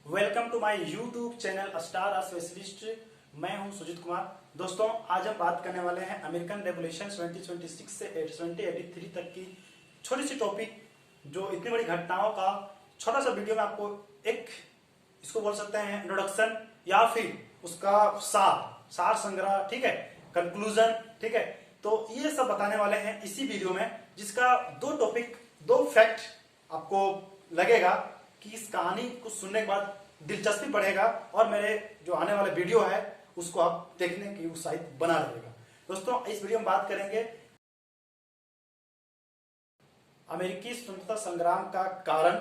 Welcome to my YouTube channel star specialist. मैं हूं सुजीत कुमार। दोस्तों, आज हम बात करने वाले हैं अमेरिकन रेवोल्यूशन 2026 से 2083 तक की छोटी सी टॉपिक, जो इतनी बड़ी घटनाओं का छोटा सा वीडियो में आपको एक, इसको बोल सकते हैं इंट्रोडक्शन या फिर उसका सार संग्रह, ठीक है, कंक्लूजन, ठीक है। तो ये सब बताने वाले हैं इसी वीडियो में, जिसका दो टॉपिक, दो फैक्ट आपको लगेगा कि इस कहानी को सुनने के बाद दिलचस्पी बढ़ेगा और मेरे जो आने वाले वीडियो है उसको आप देखने की उत्साहित बना रहेगा। दोस्तों, इस वीडियो में बात करेंगे अमेरिकी स्वतंत्रता संग्राम का कारण,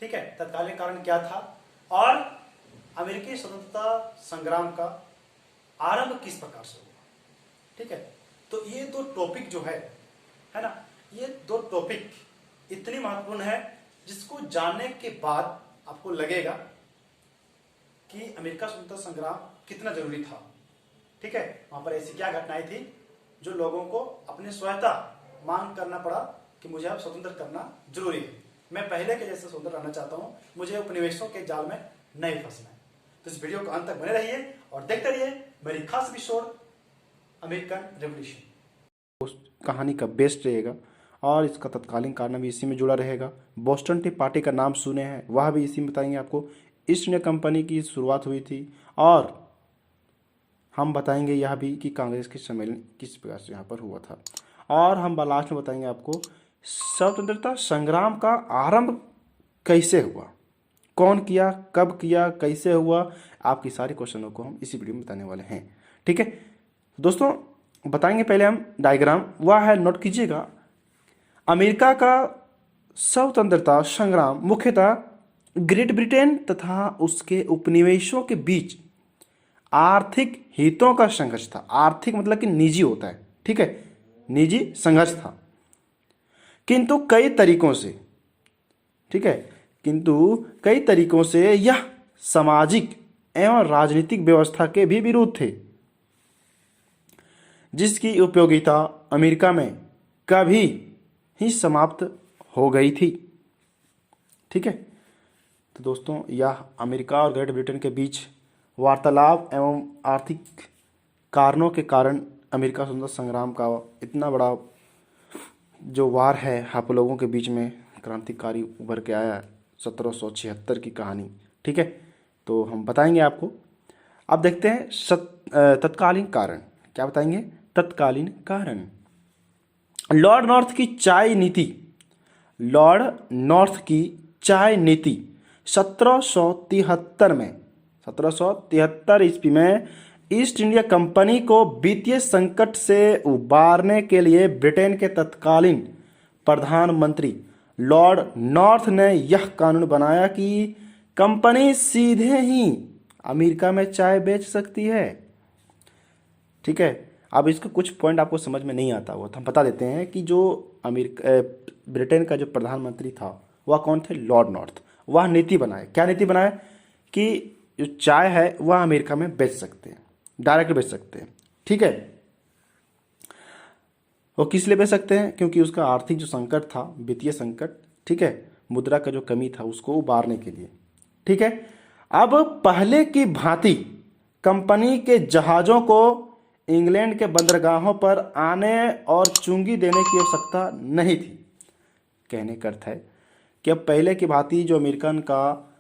ठीक है, तत्कालीन कारण क्या था, और अमेरिकी स्वतंत्रता संग्राम का आरंभ किस प्रकार से हुआ, ठीक है। तो ये दो टॉपिक जो है ना, ये दो टॉपिक इतनी महत्वपूर्ण है जिसको जानने के बाद आपको लगेगा कि अमेरिका स्वतंत्रता संग्राम कितना जरूरी था, ठीक है। वहां पर ऐसी क्या घटनाएं थी जो लोगों को अपनी स्वतंत्रता मांग करना पड़ा कि मुझे अब स्वतंत्र करना जरूरी है। मैं पहले के जैसे स्वतंत्र रहना चाहता हूं, मुझे उपनिवेशों के जाल में नहीं फंसना है। तो इस वीडियो को अंत तक बने रहिए और देखते रहिए मेरी खास एपिसोड अमेरिकन रेवोल्यूशन। कहानी का बेस्ट रहेगा और इसका तत्कालीन कारण भी इसी में जुड़ा रहेगा। बोस्टन टी पार्टी का नाम सुने हैं, वह भी इसी में बताएंगे आपको। ईस्ट इंडिया कंपनी की शुरुआत हुई थी और हम बताएंगे यह भी कि कांग्रेस के सम्मेलन किस प्रकार से यहाँ पर हुआ था। और हम लास्ट में बताएंगे आपको स्वतंत्रता संग्राम का आरंभ कैसे हुआ, कौन किया, कब किया, कैसे हुआ। आपकी सारी क्वेश्चनों को हम इसी वीडियो में बताने वाले हैं, ठीक है। दोस्तों, बताएंगे पहले हम डायग्राम, वह है, नोट कीजिएगा। अमेरिका का स्वतंत्रता संग्राम मुख्यतः ग्रेट ब्रिटेन तथा उसके उपनिवेशों के बीच आर्थिक हितों का संघर्ष था। आर्थिक मतलब कि निजी होता है, ठीक है, निजी संघर्ष था, किंतु कई तरीकों से, ठीक है, किंतु कई तरीकों से यह सामाजिक एवं राजनीतिक व्यवस्था के भी विरुद्ध थे, जिसकी उपयोगिता अमेरिका में कभी ही समाप्त हो गई थी, ठीक है। तो दोस्तों, यह अमेरिका और ग्रेट ब्रिटेन के बीच वार्तालाप एवं आर्थिक कारणों के कारण अमेरिका स्वतंत्रता संग्राम का इतना बड़ा जो वार है आप लोगों के बीच में क्रांतिकारी उभर के आया 1776 की कहानी, ठीक है। तो हम बताएंगे आपको। अब देखते हैं तत्कालीन कारण, क्या बताएंगे, तत्कालीन कारण। लॉर्ड नॉर्थ की चाय नीति, लॉर्ड नॉर्थ की चाय नीति 1773 में, 1773 ईस्वी में ईस्ट इंडिया कंपनी को वित्तीय संकट से उबारने के लिए ब्रिटेन के तत्कालीन प्रधानमंत्री लॉर्ड नॉर्थ ने यह कानून बनाया कि कंपनी सीधे ही अमेरिका में चाय बेच सकती है, ठीक है। अब इसका कुछ पॉइंट आपको समझ में नहीं आता हुआ तो हम बता देते हैं कि जो ब्रिटेन का जो प्रधानमंत्री था वह कौन थे, लॉर्ड नॉर्थ। वह नीति बनाए, क्या नीति बनाए कि जो चाय है वह अमेरिका में बेच सकते हैं, डायरेक्ट बेच सकते हैं, ठीक है। वो किस लिए बेच सकते हैं, क्योंकि उसका आर्थिक जो संकट था, वित्तीय संकट, ठीक है, मुद्रा का जो कमी था उसको उबारने के लिए, ठीक है। अब पहले की भांति कंपनी के जहाज़ों को इंग्लैंड के बंदरगाहों पर आने और चुंगी देने की आवश्यकता नहीं थी। कहने का अर्थ है कि अब पहले की भांति जो अमेरिकन का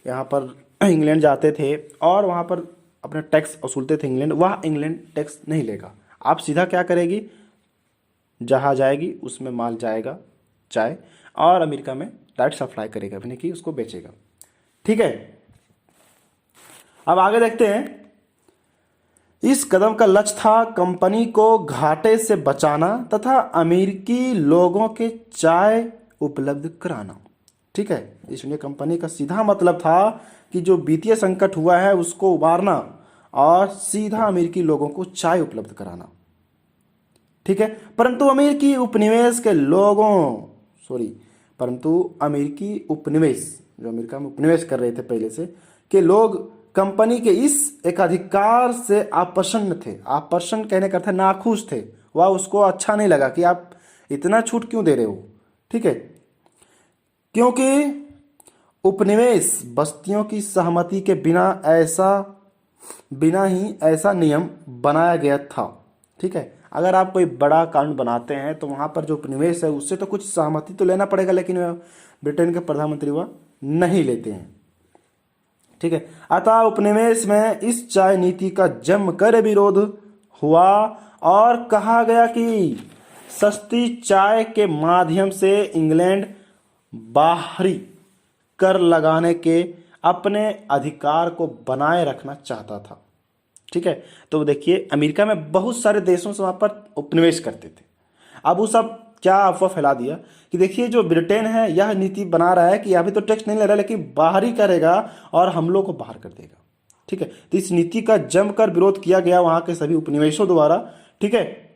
यहाँ पर इंग्लैंड जाते थे और वहाँ पर अपने टैक्स वसूलते थे इंग्लैंड, वह इंग्लैंड टैक्स नहीं लेगा। आप सीधा क्या करेगी, जहाज आएगी, उसमें माल जाएगा चाय, और अमेरिका में डायरेक्ट सप्लाई करेगा, यानी कि उसको बेचेगा, ठीक है। अब आगे देखते हैं। इस कदम का लक्ष्य था कंपनी को घाटे से बचाना तथा अमेरिकी लोगों के चाय उपलब्ध कराना, ठीक है। ईस्ट इंडिया कंपनी का सीधा मतलब था कि जो वित्तीय संकट हुआ है उसको उबारना और सीधा अमेरिकी लोगों को चाय उपलब्ध कराना, ठीक है। परंतु अमेरिकी उपनिवेश जो अमेरिका में उपनिवेश कर रहे थे पहले से के लोग कंपनी के इस एकाधिकार से अप्रसन्न थे। अप्रसन्न कहने का अर्थ है नाखुश थे, वह उसको अच्छा नहीं लगा कि आप इतना छूट क्यों दे रहे हो, ठीक है। क्योंकि उपनिवेश बस्तियों की सहमति के बिना ही ऐसा नियम बनाया गया था। ठीक है, अगर आप कोई बड़ा कानून बनाते हैं तो वहां पर जो उपनिवेश है उससे तो कुछ सहमति तो लेना पड़ेगा, लेकिन ब्रिटेन के प्रधानमंत्री वह नहीं लेते हैं। ठीक है, अतः उपनिवेश में इस चाय नीति का जमकर विरोध हुआ और कहा गया कि सस्ती चाय के माध्यम से इंग्लैंड बाहरी कर लगाने के अपने अधिकार को बनाए रखना चाहता था। ठीक है, तो देखिए अमेरिका में बहुत सारे देशों से वहां पर उपनिवेश करते थे। अब वो सब क्या अफवाह फैला दिया कि देखिए जो ब्रिटेन है यह नीति बना रहा है कि अभी तो टैक्स नहीं ले रहा लेकिन बाहरी करेगा और हम लोग को बाहर कर देगा। ठीक है, तो इस नीति का जमकर विरोध किया गया वहां के सभी उपनिवेशों द्वारा। ठीक है,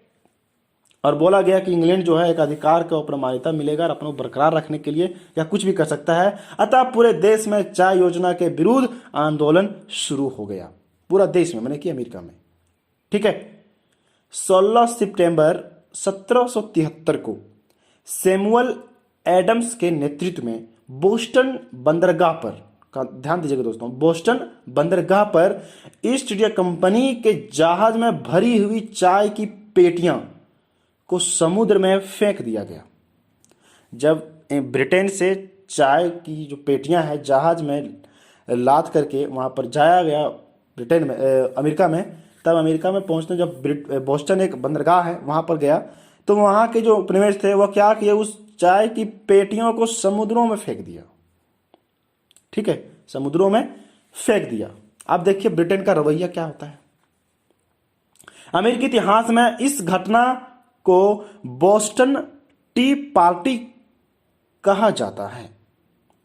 और बोला गया कि इंग्लैंड जो है एक अधिकार को प्रमाणिता मिलेगा और अपने को बरकरार रखने के लिए या कुछ भी कर सकता है। अतः पूरे देश में चाय योजना के विरुद्ध आंदोलन शुरू हो गया, पूरा देश में, मैंने कि अमेरिका में। ठीक है, 16 सितंबर 1773 को सैमुअल एडम्स के नेतृत्व में बोस्टन बंदरगाह पर, ध्यान दीजिएगा दोस्तों, बोस्टन बंदरगाह पर ईस्ट इंडिया कंपनी के जहाज में भरी हुई चाय की पेटियां को समुद्र में फेंक दिया गया। जब ब्रिटेन से चाय की जो पेटियां हैं जहाज में लाद करके वहां पर जाया गया ब्रिटेन में, अमेरिका में, तब अमेरिका में पहुंचने जब बोस्टन एक बंदरगाह है वहां पर गया तो वहां के जो उपनिवेश थे वो क्या किए, उस चाय की पेटियों को समुद्रों में फेंक दिया। ठीक है, समुद्रों में फेंक दिया। अब देखिए ब्रिटेन का रवैया क्या होता है। अमेरिकी इतिहास में इस घटना को बोस्टन टी पार्टी कहा जाता है।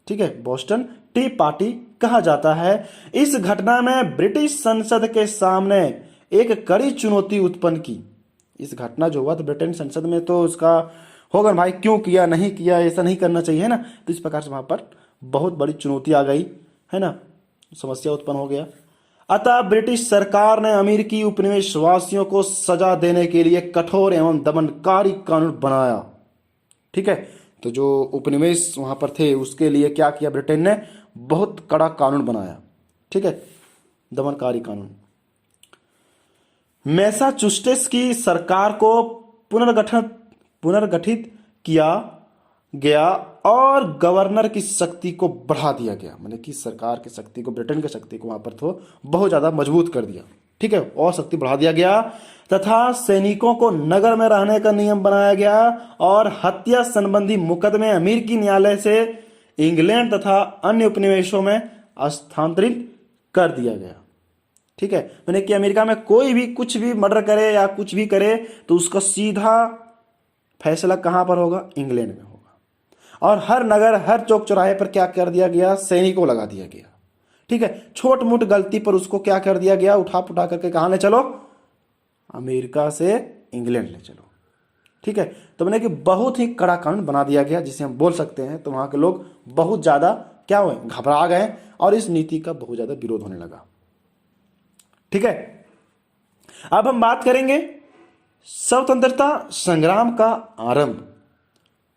ठीक है, बोस्टन टी पार्टी कहा जाता है। इस घटना में ब्रिटिश संसद के सामने एक कड़ी चुनौती उत्पन्न की। इस घटना जो हुआ तो ब्रिटेन संसद में तो उसका होगा भाई क्यों किया, नहीं किया, ऐसा नहीं करना चाहिए, है ना। तो इस प्रकार से वहां पर बहुत बड़ी चुनौती आ गई, है ना, समस्या उत्पन्न हो गया। अतः ब्रिटिश सरकार ने अमेरिकी उपनिवेशवासियों को सजा देने के लिए कठोर एवं दमनकारी कानून बनाया। ठीक है, तो जो उपनिवेश वहां पर थे उसके लिए क्या किया ब्रिटेन ने, बहुत कड़ा कानून बनाया। ठीक है, दमनकारी कानून। मैसाचुसेट्स की सरकार को पुनर्गठित किया गया और गवर्नर की शक्ति को बढ़ा दिया गया, माने कि सरकार की शक्ति को, ब्रिटेन की शक्ति को वहां पर तो बहुत ज्यादा मजबूत कर दिया। ठीक है, और शक्ति बढ़ा दिया गया तथा सैनिकों को नगर में रहने का नियम बनाया गया और हत्या संबंधी मुकदमे अमेरिकी न्यायालय से इंग्लैंड तथा अन्य उपनिवेशों में स्थानांतरित कर दिया गया। ठीक है, मैंने कि अमेरिका में कोई भी कुछ भी मर्डर करे या कुछ भी करे तो उसका सीधा फैसला कहां पर होगा, इंग्लैंड में होगा। और हर नगर, हर चौक चौराहे पर क्या कर दिया गया, सैनिकों लगा दिया गया। ठीक है, छोट मोट गलती पर उसको क्या कर दिया गया, उठा पुठा करके कहां ले चलो, अमेरिका से इंग्लैंड ले चलो। ठीक है, तो मैंने कि बहुत ही कड़ा कानून बना दिया गया जिसे हम बोल सकते हैं। तो वहां के लोग बहुत ज्यादा क्या हुए, घबरा गए और इस नीति का बहुत ज्यादा विरोध होने लगा। ठीक है, अब हम बात करेंगे स्वतंत्रता संग्राम का आरंभ।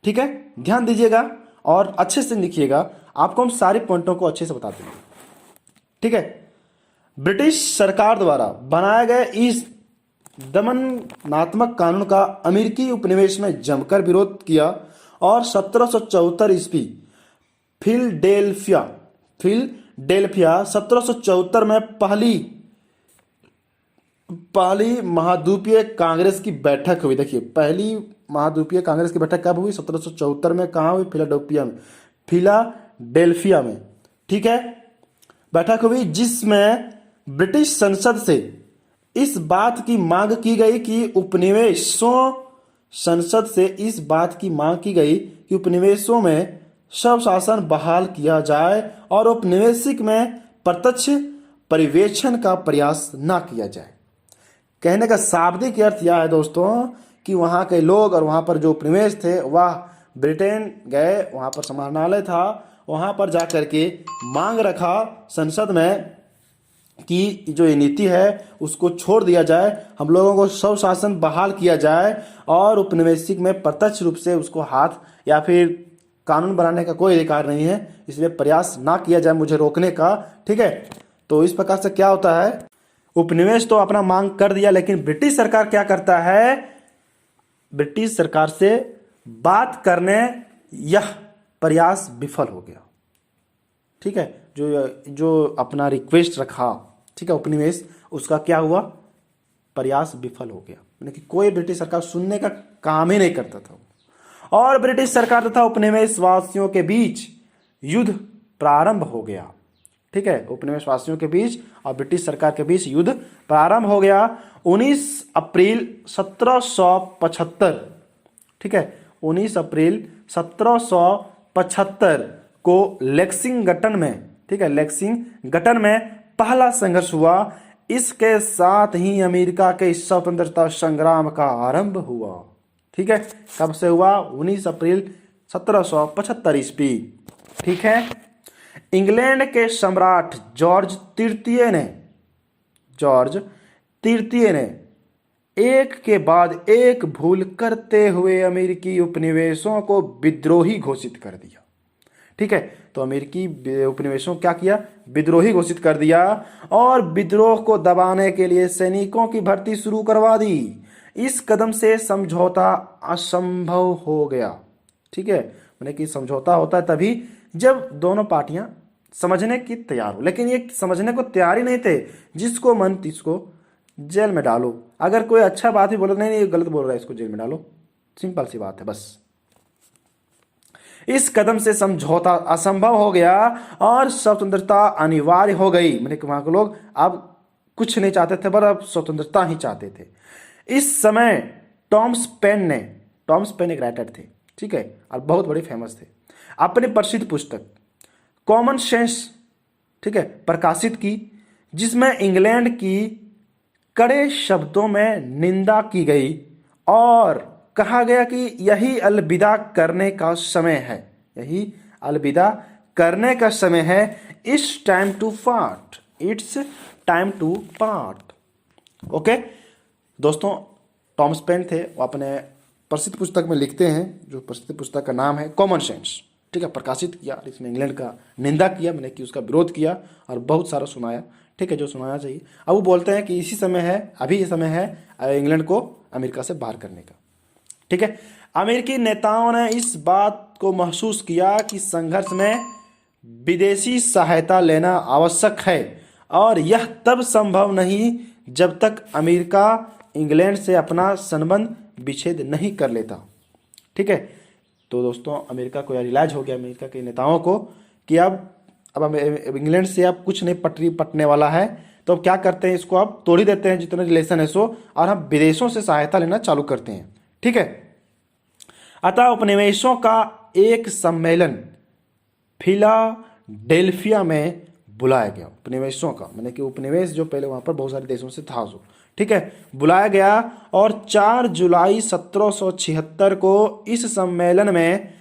ठीक है, ध्यान दीजिएगा और अच्छे से लिखिएगा, आपको हम सारे पॉइंटों को अच्छे से बताते हैं। ठीक है, ब्रिटिश सरकार द्वारा बनाए गए इस दमनात्मक कानून का अमेरिकी उपनिवेश में जमकर विरोध किया और 1774 ईस्वी फिलडेल्फिया 1774 में पहली महाद्वीपीय कांग्रेस की बैठक हुई। देखिए, पहली महाद्वीपीय कांग्रेस की बैठक कब हुई, 1774 में। कहां हुई, फिलाडेल्फिया में। ठीक है, बैठक हुई जिसमें ब्रिटिश संसद से इस बात की मांग की गई कि उपनिवेशों में स्वशासन बहाल किया जाए और औपनिवेशिक में प्रत्यक्ष परिवेक्षण का प्रयास न किया जाए। कहने का शाब्दिक अर्थ यह है दोस्तों कि वहां के लोग और वहां पर जो उपनिवेश थे वह ब्रिटेन गए, वहां पर समाहरणालय था, वहां पर जाकर के मांग रखा संसद में कि जो ये नीति है उसको छोड़ दिया जाए, हम लोगों को स्वशासन बहाल किया जाए और उपनिवेशिक में प्रत्यक्ष रूप से उसको हाथ या फिर कानून बनाने का कोई अधिकार नहीं है, इसलिए प्रयास ना किया जाए मुझे रोकने का। ठीक है, तो इस प्रकार से क्या होता है, उपनिवेश तो अपना मांग कर दिया, लेकिन ब्रिटिश सरकार क्या करता है, ब्रिटिश सरकार से बात करने यह प्रयास विफल हो गया। ठीक है, जो अपना रिक्वेस्ट रखा, ठीक है, उपनिवेश, उसका क्या हुआ, प्रयास विफल हो गया। यानी कि कोई ब्रिटिश सरकार सुनने का काम ही नहीं करता था, और ब्रिटिश सरकार तथा उपनिवेश वासियों के बीच युद्ध प्रारंभ हो गया। ठीक है, उपनिवेश वासियों के बीच और ब्रिटिश सरकार के बीच युद्ध प्रारंभ हो गया 19 अप्रैल 1775। ठीक है, 19 अप्रैल 1775 को लेक्सिंगटन में, ठीक है, लेक्सिंगटन में पहला संघर्ष हुआ। इसके साथ ही अमेरिका के स्वतंत्रता संग्राम का आरंभ हुआ। ठीक है, कब से हुआ, 19 अप्रैल 1775 ईस्वी। ठीक है, इंग्लैंड के सम्राट जॉर्ज तृतीय ने एक के बाद एक भूल करते हुए अमेरिकी उपनिवेशों को विद्रोही घोषित कर दिया। ठीक है, तो अमेरिकी उपनिवेशों क्या किया, विद्रोही घोषित कर दिया, और विद्रोह को दबाने के लिए सैनिकों की भर्ती शुरू करवा दी। इस कदम से समझौता असंभव हो गया। ठीक है, माने कि समझौता होता है तभी जब दोनों पार्टियां समझने की तैयार हो, लेकिन ये समझने को तैयार ही नहीं थे। जिसको मन तिसको जेल में डालो। अगर कोई अच्छा बात ही बोलो, नहीं ये गलत बोल रहा है, इसको जेल में डालो, सिंपल सी बात है बस। इस कदम से समझौता असंभव हो गया और स्वतंत्रता अनिवार्य हो गई। मैंने वहां के लोग अब कुछ नहीं चाहते थे, पर अब स्वतंत्रता ही चाहते थे। इस समय टॉमस पेन एक राइटर थे, ठीक है, और बहुत बड़े फेमस थे, अपनी प्रसिद्ध पुस्तक कॉमन सेंस, ठीक है, प्रकाशित की, जिसमें इंग्लैंड की कड़े शब्दों में निंदा की गई और कहा गया कि यही अलविदा करने का समय है, यही अलविदा करने का समय है। It's time to part. Okay दोस्तों, टॉमस पेन थे, वो अपने प्रसिद्ध पुस्तक में लिखते हैं, जो प्रसिद्ध पुस्तक का नाम है कॉमन सेंस, ठीक है, प्रकाशित किया। इसमें इंग्लैंड का निंदा किया, मैंने कि उसका विरोध किया और बहुत सारा सुनाया, ठीक है, जो सुनाना चाहिए। अब वो बोलते हैं कि इसी समय है, अभी ये समय है इंग्लैंड को अमेरिका से बाहर करने का। ठीक है, अमेरिकी नेताओं ने इस बात को महसूस किया कि संघर्ष में विदेशी सहायता लेना आवश्यक है, और यह तब संभव नहीं जब तक अमेरिका इंग्लैंड से अपना संबंध विच्छेद नहीं कर लेता। ठीक है, तो दोस्तों अमेरिका को यह रियलाइज हो गया, अमेरिका के नेताओं को, कि अब इंग्लैंड से अब कुछ नहीं पटने वाला है, तो अब क्या करते हैं, इसको अब तोड़ ही देते हैं जितने रिलेशन है सो, और हम विदेशों से सहायता लेना चालू करते हैं। ठीक है, अतः उपनिवेशों का एक सम्मेलन फिलाडेल्फिया में बुलाया गया। उपनिवेशों का माने कि उपनिवेश जो पहले वहां पर बहुत सारे देशों से था, जो ठीक है, बुलाया गया, और 4 जुलाई 1776 को इस सम्मेलन में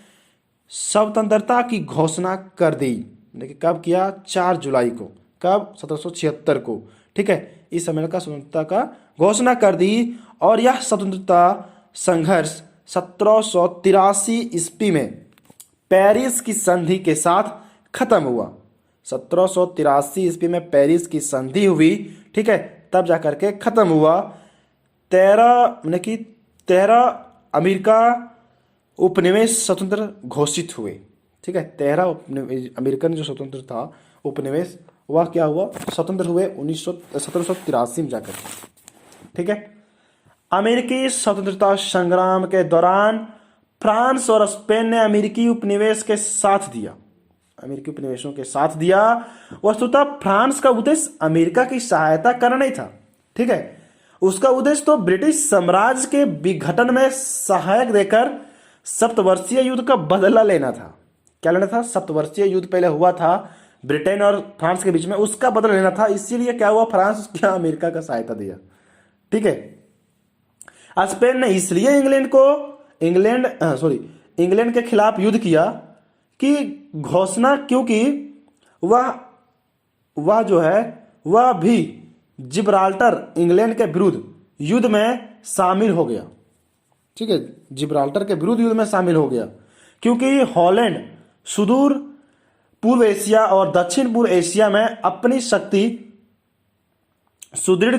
स्वतंत्रता की घोषणा कर दी। देखिए कब किया, 4 जुलाई को, कब, 1776 को। ठीक है, इस सम्मेलन का स्वतंत्रता का घोषणा कर दी, और यह स्वतंत्रता संघर्ष 1783 ईस्वी में पेरिस की संधि के साथ खत्म हुआ। 1783 ईस्वी में पेरिस की संधि हुई, ठीक है, तब जाकर के खत्म हुआ। 13 अमेरिका उपनिवेश स्वतंत्र घोषित हुए। ठीक है, 13 अमेरिकन जो स्वतंत्र था उपनिवेश, वह क्या हुआ, स्वतंत्र हुए 1783 में जाकर। ठीक है, अमेरिकी स्वतंत्रता संग्राम के दौरान फ्रांस और स्पेन ने अमेरिकी उपनिवेशों के साथ दिया। वस्तुतः फ्रांस का उद्देश्य अमेरिका की सहायता करना नहीं था। ठीक है, उसका उद्देश्य तो ब्रिटिश साम्राज्य के विघटन में सहायक देकर सप्तवर्षीय युद्ध का बदला लेना था। क्या लेना था, सप्तवर्षीय युद्ध पहले हुआ था ब्रिटेन और फ्रांस के बीच में, उसका बदला लेना था। इसीलिए क्या हुआ, फ्रांस क्या अमेरिका का सहायता दिया। ठीक है, स्पेन ने इसलिए इंग्लैंड के खिलाफ युद्ध किया कि घोषणा, क्योंकि वह जो है वह भी जिब्राल्टर इंग्लैंड के विरुद्ध युद्ध में शामिल हो गया। ठीक है, जिब्राल्टर के विरुद्ध युद्ध में शामिल हो गया, क्योंकि हॉलैंड सुदूर पूर्व एशिया और दक्षिण पूर्व एशिया में अपनी शक्ति सुदृढ़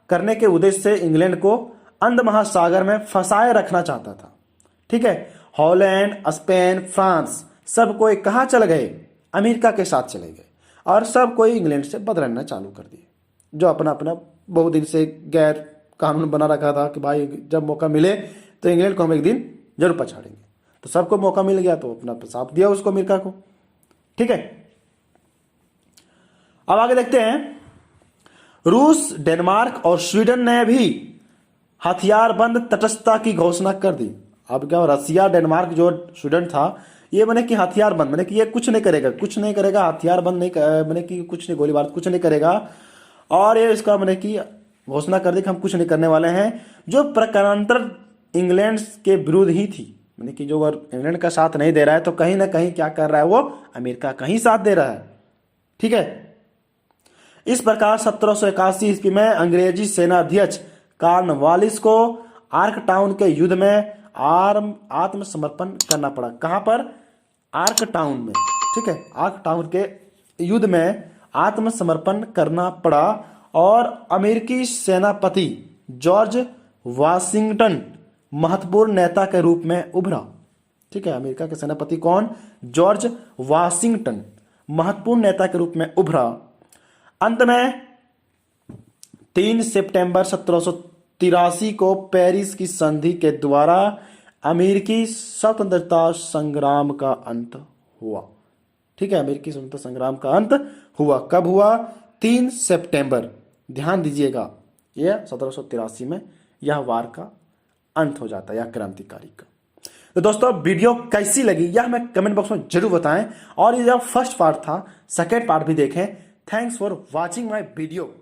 करने के उद्देश्य से इंग्लैंड को अंध महासागर में फंसाए रखना चाहता था। ठीक है, हॉलैंड, स्पेन, फ्रांस सब कोई कहाँ चले गए? अमेरिका के साथ चले गए और सब कोई इंग्लैंड से बदलना चालू कर दिए, जो अपना अपना बहुत दिन से गैर कानून बना रखा था कि भाई जब मौका मिले तो इंग्लैंड को हम एक दिन जरूर पछाड़ेंगे। तो सबको मौका मिल गया तो अपना साथ दिया उसको, अमेरिका को। ठीक है, अब आगे देखते हैं। रूस, डेनमार्क और स्वीडन ने भी हथियारबंद तटस्थता की घोषणा कर दी। अब क्या, रसिया, डेनमार्क, जो स्वीडन था, ये माने कि हथियारबंद, माने कि ये कुछ नहीं करेगा, हथियारबंद नहीं, माने कि कुछ नहीं, गोलीबार कुछ नहीं करेगा। और ये इसका माने कि घोषणा कर दी कि हम कुछ नहीं करने वाले हैं, जो प्रकारांतर इंग्लैंड के विरुद्ध ही थी। माने कि जो अगर इंग्लैंड का साथ नहीं दे रहा है तो कहीं ना कहीं क्या कर रहा है, वो अमेरिका का ही साथ दे रहा है। ठीक है, इस प्रकार 1781 ईस्वी में अंग्रेजी सेनाध्यक्ष कॉर्नवालिस को आर्क टाउन के युद्ध में आत्मसमर्पण करना पड़ा। कहां पर? आर्क टाउन में। ठीक है, आर्क टाउन के युद्ध में आत्मसमर्पण करना पड़ा और अमेरिकी सेनापति जॉर्ज वाशिंगटन महत्वपूर्ण नेता के रूप में उभरा। ठीक है, अमेरिका के सेनापति कौन? जॉर्ज वाशिंगटन महत्वपूर्ण नेता के रूप में उभरा। अंत में 3 सितंबर 1783 को पेरिस की संधि के द्वारा अमेरिकी स्वतंत्रता संग्राम का अंत हुआ। ठीक है, अमेरिकी स्वतंत्रता संग्राम का अंत हुआ। कब हुआ? 3 सितंबर। ध्यान दीजिएगा, यह 1783 में यह वार का अंत हो जाता है, यह क्रांतिकारी का। तो दोस्तों, वीडियो कैसी लगी यह हमें कमेंट बॉक्स में जरूर बताएं, और ये जब फर्स्ट पार्ट था, सेकेंड पार्ट भी देखें। Thanks for watching my video.